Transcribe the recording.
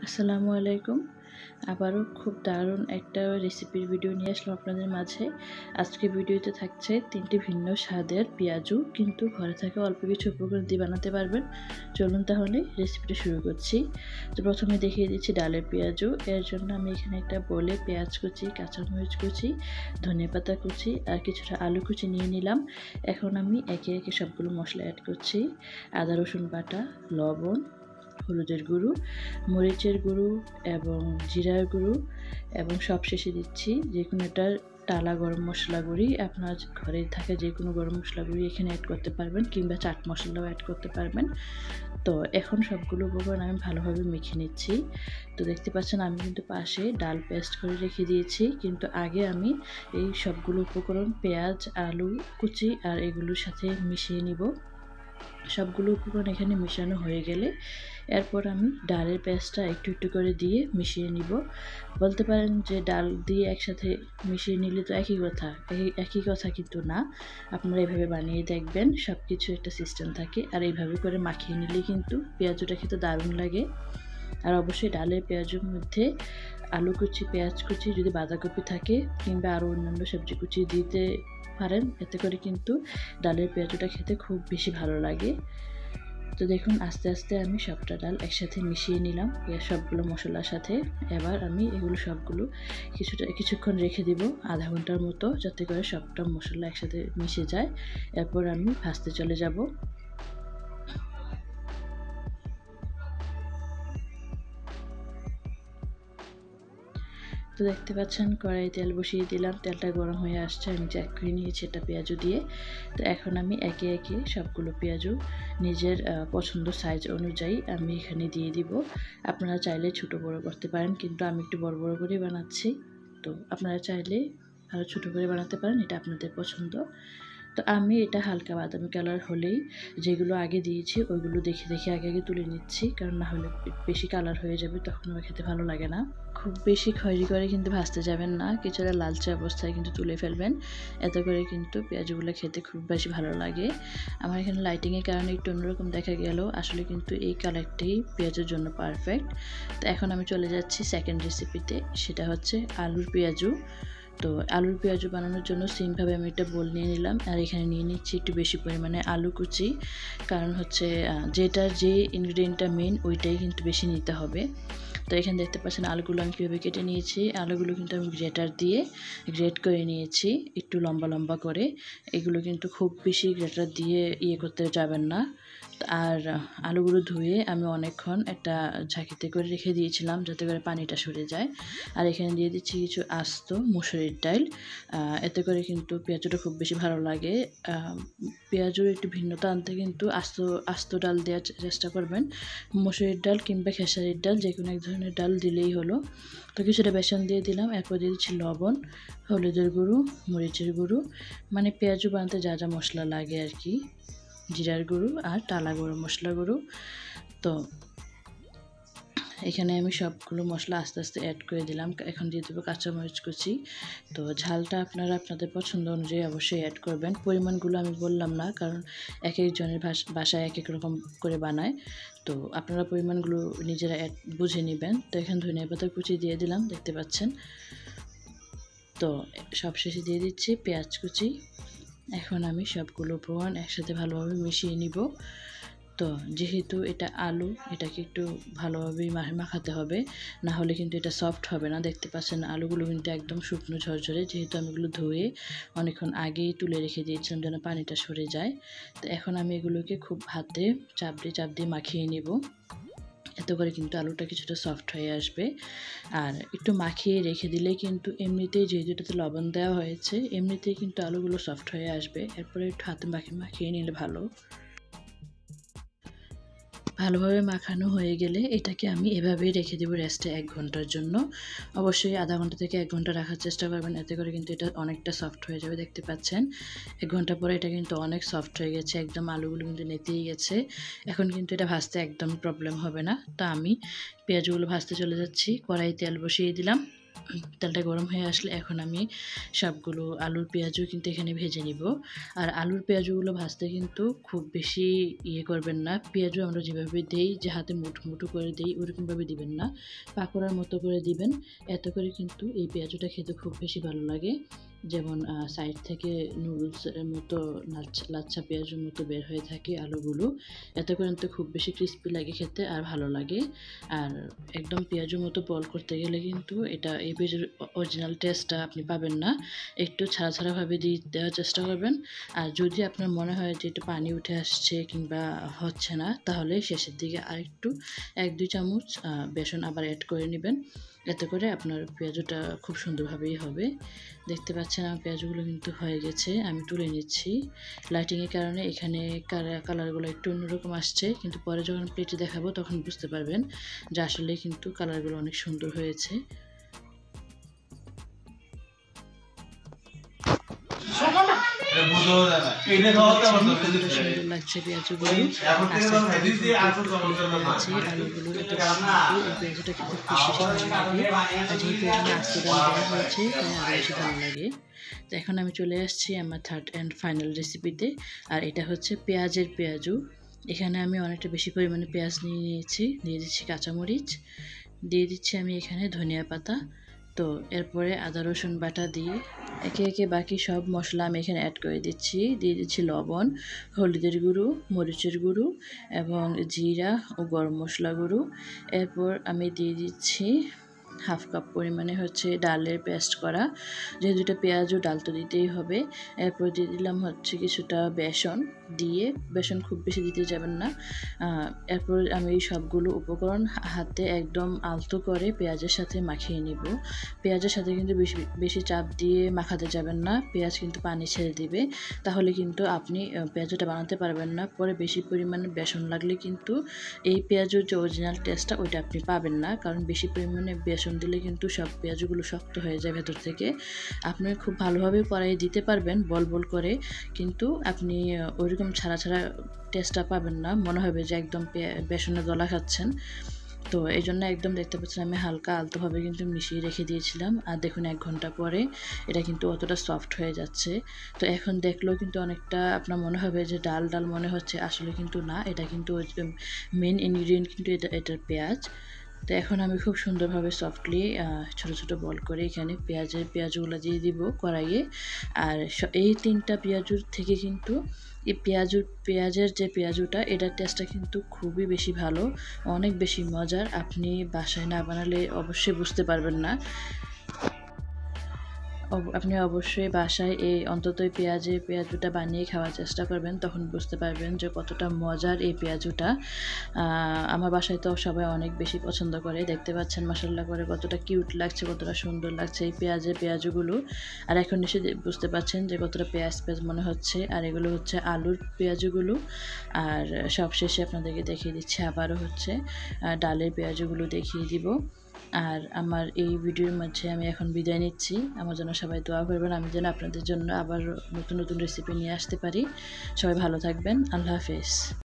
আসসালামু আলাইকুম। আবারও খুব দারুণ একটা রেসিপির ভিডিও নিয়ে আসলাম আপনাদের মাঝে। আজকের ভিডিওতে থাকছে 3টি ভিন্ন স্বাদের পেঁয়াজু, কিন্তু ঘরে থাকা অল্প কিছু উপকরণ দিয়ে বানাতে পারবেন। চলুন তাহলে রেসিপিটা শুরু করছি। তো প্রথমে দেখিয়ে দিচ্ছি ডালের পেঁয়াজু। এর জন্য আমি এখানে একটা বোলে পেঁয়াজ কুচি, কাঁচামরিচ কুচি, ধনেপাতা কুচি আর কিছুটা আলু কুচি নিয়ে নিলাম। এখন আমি একে একে সবগুলো মশলা অ্যাড করছি। আদা রসুন বাটা, লবণ, হলুদের গুঁড়ো, মরিচের গুঁড়ো এবং জিরার গুঁড়ো এবং সবশেষে দিচ্ছি যে কোনো একটা টালা গরম মশলা গুঁড়ি। আপনার ঘরে থাকা যে কোনো গরম মশলা গুঁড়ি এখানে অ্যাড করতে পারবেন, কিংবা চাট মশলাও অ্যাড করতে পারবেন। তো এখন সবগুলো উপকরণ আমি ভালোভাবে মেখে নিচ্ছি। তো দেখতে পাচ্ছেন আমি কিন্তু পাশে ডাল পেস্ট করে রেখে দিয়েছি, কিন্তু আগে আমি এই সবগুলো উপকরণ পেঁয়াজ, আলু কুচি আর এগুলোর সাথে মিশিয়ে নিব। সবগুলো উপকরণ এখানে মেশানো হয়ে গেলে এরপর আমি ডালের পেস্টটা একটু একটু করে দিয়ে মিশিয়ে নিব। বলতে পারেন যে ডাল দিয়ে একসাথে মিশিয়ে নিলে তো একই কথা কিন্তু না। আপনারা এভাবে বানিয়ে দেখবেন, সব কিছু একটা সিস্টেম থাকে, আর এইভাবে করে মাখিয়ে নিলে কিন্তু পেঁয়াজুটা খেতে দারুণ লাগে। আর অবশ্যই ডালের পেঁয়াজের মধ্যে আলু কুচি, পেঁয়াজ কুচি, যদি বাঁধাকপি থাকে কিংবা আরও অন্যান্য সবজি কুচি দিতে পারেন, এতে করে কিন্তু ডালের পেঁয়াজুটা খেতে খুব বেশি ভালো লাগে। তো দেখুন আস্তে আস্তে আমি সবটা ডাল একসাথে মিশিয়ে নিলাম সবগুলো মশলার সাথে। এবার আমি এগুলো সবগুলো কিছুক্ষণ রেখে দিব, আধা ঘন্টার মতো, যাতে করে সবটা মশলা একসাথে মিশে যায়। এরপর আমি ভাজতে চলে যাব। তো দেখতে পাচ্ছেন কড়াই তেল বসিয়ে দিলাম, তেলটা গরম হয়ে আসছে, আমি চেক করে নিয়েছি এটা পেঁয়াজু দিয়ে। তো এখন আমি একে একে সবগুলো পেঁয়াজু নিজের পছন্দ সাইজ অনুযায়ী আমি এখানে দিয়ে দিব। আপনারা চাইলে ছোটো বড়ো করতে পারেন, কিন্তু আমি একটু বড় বড় করে বানাচ্ছি। তো আপনারা চাইলে আরও ছোটো করে বানাতে পারেন, এটা আপনাদের পছন্দ। তো আমি এটা হালকা বাদামি কালার হলেই, যেগুলো আগে দিয়েছি ওইগুলো দেখে দেখে আগে আগে তুলে নিচ্ছি, কারণ না হলে বেশি কালার হয়ে যাবে, তখন আমার খেতে ভালো লাগে না। খুব বেশি খয়েরি করে কিন্তু ভাজতে যাবেন না, কিছুটা লালচে অবস্থায় কিন্তু তুলে ফেলবেন। এতে করে কিন্তু পেঁয়াজগুলো খেতে খুব বেশি ভালো লাগে। আমার এখানে লাইটিংয়ের কারণে একটু অন্যরকম দেখা গেল, আসলে কিন্তু এই কালারটাই পেঁয়াজের জন্য পারফেক্ট। তো এখন আমি চলে যাচ্ছি সেকেন্ড রেসিপিতে, সেটা হচ্ছে আলুর পেঁয়াজু। তো আলুর পেঁয়াজু বানানোর জন্য সেমভাবে আমি একটা বোল নিয়ে নিলাম, আর এখানে নিয়ে নিচ্ছি একটু বেশি পরিমাণে আলু কুচি, কারণ হচ্ছে যে ইনগ্রিডিয়েন্টটা মেন ওইটাই কিন্তু বেশি নিতে হবে। তো এখানে দেখতে পাচ্ছেন আলুগুলো আমি কীভাবে কেটে নিয়েছি। আলুগুলো কিন্তু আমি গ্রেটার দিয়ে গ্রেট করে নিয়েছি একটু লম্বা লম্বা করে। এগুলো কিন্তু খুব বেশি গ্রেটার দিয়ে করতে যাবেন না। আর আলুগুলো ধুয়ে আমি অনেকক্ষণ একটা ঝাঁকিতে করে রেখে দিয়েছিলাম, যাতে করে পানিটা সরে যায়। আর এখানে দিয়ে দিচ্ছি কিছু আস্ত মুসুরির ডাল। এতে করে কিন্তু পেঁয়াজটা খুব বেশি ভালো লাগে। পেঁয়াজের একটু ভিন্নতা আনতে কিন্তু আস্ত ডাল দেওয়ার চেষ্টা করবেন। মুসুরির ডাল কিংবা খেসারির ডাল, যে কোনো এক ধরনের ডাল দিলেই হলো। তো কিছুটা বেসন দিয়ে দিলাম, এরপর দিয়ে দিচ্ছি লবণ, হলুদের গুঁড়ো, মরিচের গুঁড়ো, মানে পেঁয়াজু বানাতে যা যা মশলা লাগে আর কি, জিরার গুঁড়ো আর টালা গরম মশলা গুঁড়ো। তো এখানে আমি সবগুলো মশলা আস্তে আস্তে অ্যাড করে দিলাম। এখন দিয়ে দেবো কাঁচামরিচ কুচি। তো ঝালটা আপনারা আপনাদের পছন্দ অনুযায়ী অবশ্যই অ্যাড করবেন। পরিমাণগুলো আমি বললাম না, কারণ এক একজনের বাসায় এক এক রকম করে বানায়। তো আপনারা পরিমাণগুলো নিজেরা বুঝে নেবেন। তো এখানে ধনিয়া কুচি দিয়ে দিলাম, দেখতে পাচ্ছেন। তো সবশেষে দিয়ে দিচ্ছি পেঁয়াজ কুচি। এখন আমি সবগুলো উপকরণ একসাথে ভালোভাবে মিশিয়ে নিব। তো যেহেতু এটা আলু, এটাকে একটু ভালোভাবেই মাখাতে হবে, না হলে কিন্তু এটা সফট হবে না। দেখতে পাচ্ছেন আলুগুলো কিন্তু একদম শুকনো ঝরঝরে, যেহেতু আমি এগুলো ধুয়ে অনেকক্ষণ আগেই তুলে রেখে দিয়েছিলাম যেন পানিটা সরে যায়। তো এখন আমি এগুলোকে খুব হাতে চাপ দিয়ে মাখিয়ে নেব। এতে করে কিন্তু আলুটা কিছুটা সফট হয়ে আসবে। আর একটু মাখিয়ে রেখে দিলে কিন্তু এমনিতেই, যেহেতু এটাতে লবণ দেওয়া হয়েছে, এমনিতেই কিন্তু আলুগুলো সফট হয়ে আসবে। এরপরে একটু হাতে মাখিয়ে নিলে ভালোভাবে মাখানো হয়ে গেলে এটাকে আমি এভাবেই রেখে দেবো রেস্টে 1 ঘন্টার জন্য। অবশ্যই আধা ঘন্টা থেকে 1 ঘন্টা রাখার চেষ্টা করবেন, এতে করে কিন্তু এটা অনেকটা সফট হয়ে যাবে। দেখতে পাচ্ছেন 1 ঘন্টা পরে এটা কিন্তু অনেক সফট হয়ে গেছে, একদম আলুগুলো কিন্তু নেতেই গেছে। এখন কিন্তু এটা ভাজতে একদম প্রবলেম হবে না। তো আমি পেঁয়াজগুলো ভাজতে চলে যাচ্ছি। কড়াই তেল বসিয়ে দিলাম, তেলটা গরম হয়ে আসলে এখন আমি সবগুলো আলুর পেঁয়াজও কিন্তু এখানে ভেজে নিব। আর আলুর পেঁয়াজগুলো ভাজতে কিন্তু খুব বেশি করবেন না। পেঁয়াজও আমরা যেভাবে দেই, যে হাতে মুঠো মুঠো করে দেই, ওরকমভাবে দিবেন না, পাকোড়ার মতো করে দিবেন। এত করে কিন্তু এই পেঁয়াজটা খেতে খুব বেশি ভালো লাগে। যেমন সাইড থেকে নুডলসের মতো লাচ্ছা পেঁয়াজের মতো বের হয়ে থাকে আলুগুলো, এত করে কিন্তু খুব বেশি ক্রিস্পি লাগে খেতে আর ভালো লাগে। আর একদম পেঁয়াজের মতো বল করতে গেলে কিন্তু এই পেঁয়াজের অরিজিনাল টেস্টটা আপনি পাবেন না। একটু ছাড়া ছাড়াভাবে দেওয়ার চেষ্টা করবেন। আর যদি আপনার মনে হয় যে একটু পানি উঠে আসছে কিংবা হচ্ছে না, তাহলে শেষের দিকে আরেকটু 1-2 চামচ বেসন আবার অ্যাড করে নেবেন। এতে করে আপনার পেঁয়াজটা খুব সুন্দরভাবেই হবে। দেখতে পাচ্ছেন আমার পেঁয়াজগুলো কিন্তু হয়ে গেছে, আমি তুলে নিচ্ছি। লাইটিংয়ের কারণে এখানে কালারগুলো একটু অন্যরকম আসছে, কিন্তু পরে যখন প্লেটে দেখাবো তখন বুঝতে পারবেন যে আসলে কিন্তু কালারগুলো অনেক সুন্দর হয়েছে। সুন্দর লাগছে পেঁয়াজগুলো, আলুগুলো এই পেঁয়াজটা কিন্তু খুব বেশি ভালো লাগে। আর যেহেতু এখানে আস্তে দেওয়া হয়েছে তাই আরও বেশি ভালো লাগে। তো এখন আমি চলে আসছি আমার থার্ড অ্যান্ড ফাইনাল রেসিপিতে। আর এটা হচ্ছে পেঁয়াজের পেঁয়াজু। এখানে আমি অনেকটা বেশি পরিমাণে পেঁয়াজ নিয়েছি, দিয়ে দিচ্ছি কাঁচামরিচ, দিয়ে দিচ্ছি আমি এখানে ধনিয়া পাতা। তো এরপরে আদা রসুন বাটা দিয়ে একে একে বাকি সব মশলা আমি এখানে অ্যাড করে দিচ্ছি। দিয়ে দিচ্ছি লবণ, হলুদের গুঁড়ো, মরিচের গুঁড়ো এবং জিরা ও গরম মশলা গুঁড়ো। এরপর আমি দিয়ে দিচ্ছি 1/2 কাপ পরিমাণে হচ্ছে ডালের পেস্ট করা, যেহেতু এটা পেঁয়াজ ও ডাল তো দিতেই হবে। এরপর দিয়ে দিলাম হচ্ছে কিছুটা বেসন, দিয়ে বেসন খুব বেশি দিতে যাবেন না। এরপর আমি সবগুলো উপকরণ হাতে একদম আলতো করে পেঁয়াজের সাথে মাখিয়ে নিব। পেঁয়াজের সাথে কিন্তু বেশি চাপ দিয়ে মাখাতে যাবেন না, পেঁয়াজ কিন্তু পানি ছেড়ে দিবে, তাহলে কিন্তু আপনি পেঁয়াজটা বানাতে পারবেন না। পরে বেশি পরিমাণে বেসন লাগলে কিন্তু এই পেঁয়াজের যে অরিজিনাল টেস্টটা ওইটা আপনি পাবেন না, কারণ বেশি পরিমাণে বেসন দিলে কিন্তু সব পেঁয়াজগুলো শক্ত হয়ে যায় ভেতর থেকে। আপনি খুব ভালোভাবে কড়াইয়ে দিতে পারবেন বল বল করে, কিন্তু আপনি ওইরকম ছাড়া ছাড়া টেস্টটা পাবেন না, মনে হবে যে একদম বেসনের দলা খাচ্ছেন। তো এই জন্য একদম দেখতে পাচ্ছেন আমি হালকা আলতোভাবে কিন্তু মিশিয়ে রেখে দিয়েছিলাম। আর দেখুন 1 ঘন্টা পরে এটা কিন্তু অতটা সফট হয়ে যাচ্ছে। তো এখন দেখলেও কিন্তু অনেকটা আপনার মনে হবে যে ডাল ডাল মনে হচ্ছে, আসলে কিন্তু না, এটা কিন্তু মেন ইনগ্রিডিয়েন্ট কিন্তু এটার পেঁয়াজ। তো এখন আমি খুব সুন্দরভাবে সফটলি ছোট ছোট বল করে এখানে পেঁয়াজগুলো দিয়ে দিব কড়াইয়ে। আর এই 3টা পেঁয়াজুর থেকে কিন্তু এই পেঁয়াজের যে পেঁয়াজুটা, এটার টেস্টটা কিন্তু খুবই বেশি ভালো, অনেক বেশি মজার। আপনি বাসায় না বানালে অবশ্যই বুঝতে পারবেন না। আপনি অবশ্যই বাসায় অন্তত পেঁয়াজুটা বানিয়ে খাওয়ার চেষ্টা করবেন, তখন বুঝতে পারবেন যে কতটা মজার এই পেঁয়াজুটা। আমার বাসায় তো সবাই অনেক বেশি পছন্দ করে। দেখতে পাচ্ছেন মাশাআল্লাহ করে কতটা কিউট লাগছে, কতটা সুন্দর লাগছে এই পেঁয়াজুগুলো। আর এখন নিশ্চয়ই বুঝতে পারছেন যে কতটা পেঁয়াজ মনে হচ্ছে। আর এগুলো হচ্ছে আলুর পেঁয়াজুগুলো। আর সবশেষে আপনাদেরকে দেখিয়ে দিচ্ছি আবারও হচ্ছে ডালের পেঁয়াজুগুলো দেখিয়ে দিব। আর আমার এই ভিডিওর মাঝে আমি এখন বিদায় নিচ্ছি। আমার জন্য সবাই দোয়া করবেন, আমি যেন আপনাদের জন্য আবার নতুন নতুন রেসিপি নিয়ে আসতে পারি। সবাই ভালো থাকবেন। আল্লাহ হাফেজ।